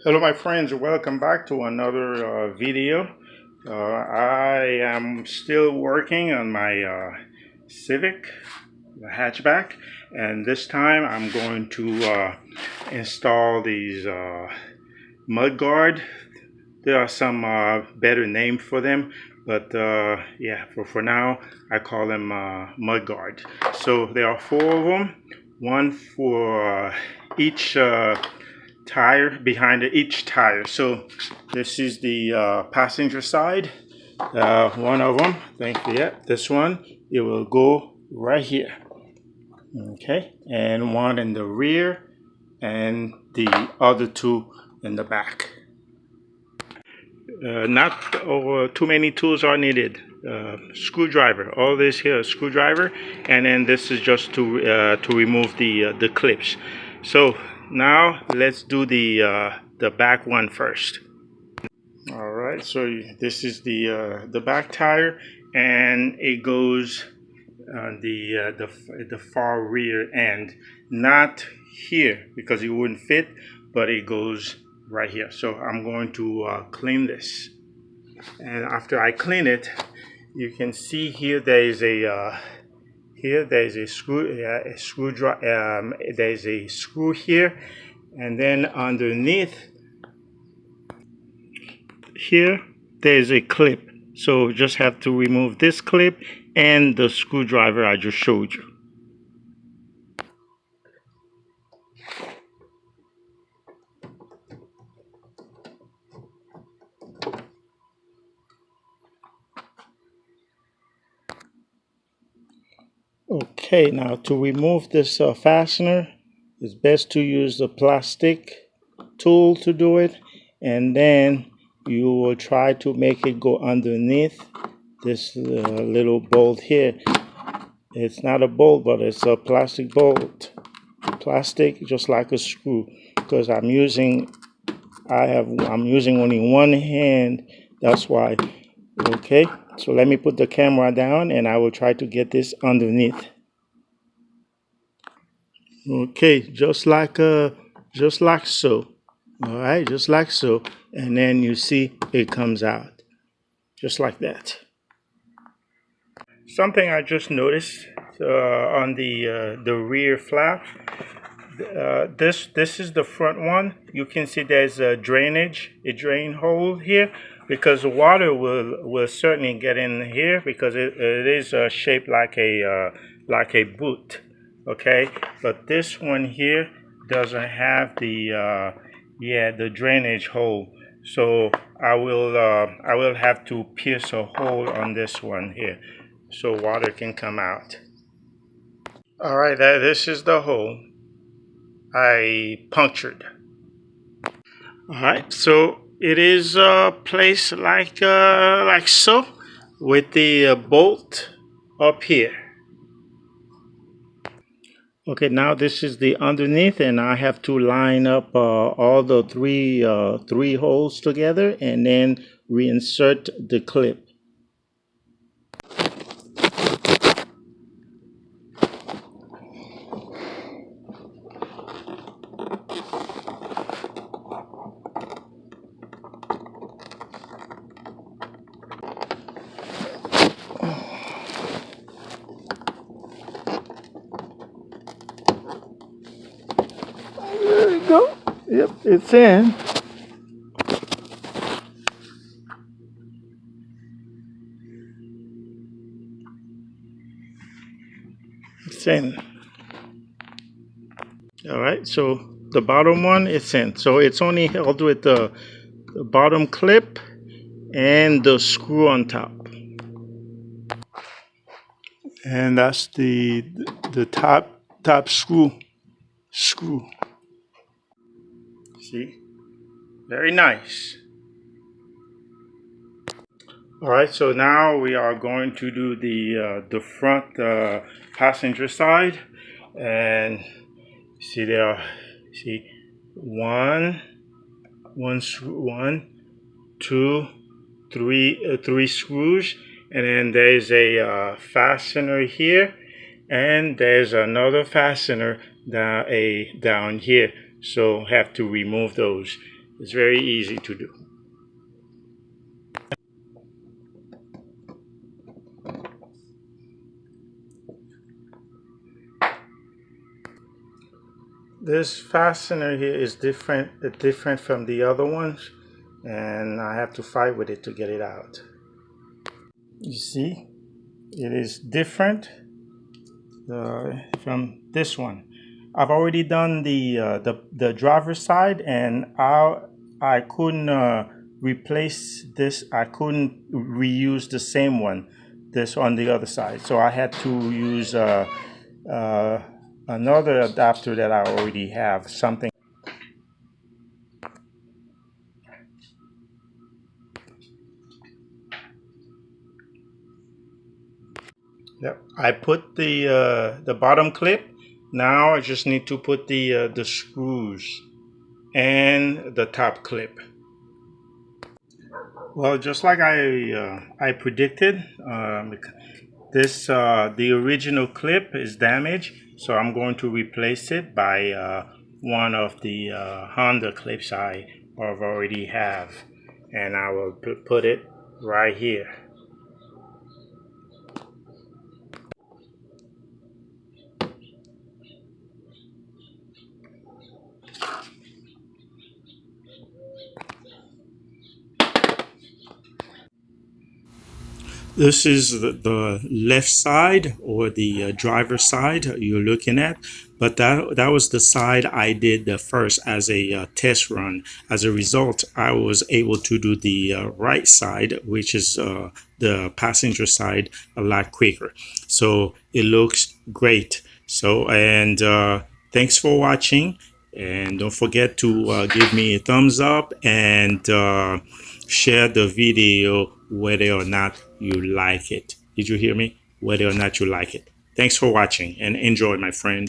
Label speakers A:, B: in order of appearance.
A: Hello my friends, welcome back to another video. I am still working on my Civic, the hatchback, and this time I'm going to install these mud guard. There are some better names for them, but yeah, for now I call them mud guard. So there are four of them, one for each tire, behind each tire. So this is the passenger side, one of them. Thank you. Yeah, this one, it will go right here. Okay, and one in the rear and the other two in the back. Not too many tools are needed. Screwdriver, all this here is screwdriver, and then this is just to remove the clips. So now let's do the back one first. All right, so this is the back tire, and it goes on the far rear end, not here because it wouldn't fit, but it goes right here. So I'm going to clean this, and after I clean it, you can see here there is a here there's a screw there's a screw here, and then underneath here there's a clip. So just have to remove this clip and the screwdriver I just showed you. Okay, now to remove this fastener, it's best to use the plastic tool to do it, and then you will try to make it go underneath this little bolt here. It's not a bolt, but it's a plastic bolt. Plastic, just like a screw, because I'm using only one hand, that's why. Okay, so let me put the camera down and I will try to get this underneath. Okay, just like so. All right, just like so, and then you see it comes out just like that. Something I just noticed on the rear flap. This is the front one. You can see there's a drain hole here, because the water will certainly get in here, because it is shaped like a boot. Okay, but this one here doesn't have the drainage hole. So I will have to pierce a hole on this one here, so water can come out. All right, this is the hole I punctured. All right, so it is placed like so, with the bolt up here. Okay, now this is the underneath, and I have to line up all the three holes together, and then reinsert the clip. There you go. Yep, it's in. It's in. All right, so the bottom one is in. So it's only held with the bottom clip and the screw on top. And that's the top screw. See? Very nice. All right, so now we are going to do the front passenger side, and see there. See, one, two, three screws, and then there's a fastener here, and there's another fastener down here. So have to remove those. It's very easy to do. This fastener here is different from the other ones, and I have to fight with it to get it out. You see, it is different from this one. I've already done the driver's side, and I couldn't replace this. I couldn't reuse the same one. This on the other side, so I had to use uh, another adapter that I already have. Something. Yep. I put the bottom clip. Now I just need to put the screws and the top clip. Well, just like I predicted, the original clip is damaged, so I'm going to replace it by one of the Honda clips I already have, and I will put it right here. This is the left side, or the driver's side you're looking at, but that was the side I did the first as a test run. As a result, I was able to do the right side, which is the passenger side, a lot quicker. So it looks great. So, and thanks for watching, and don't forget to give me a thumbs up and share the video whether or not you like it. Did you hear me? Whether or not you like it. Thanks for watching, and enjoy, my friend.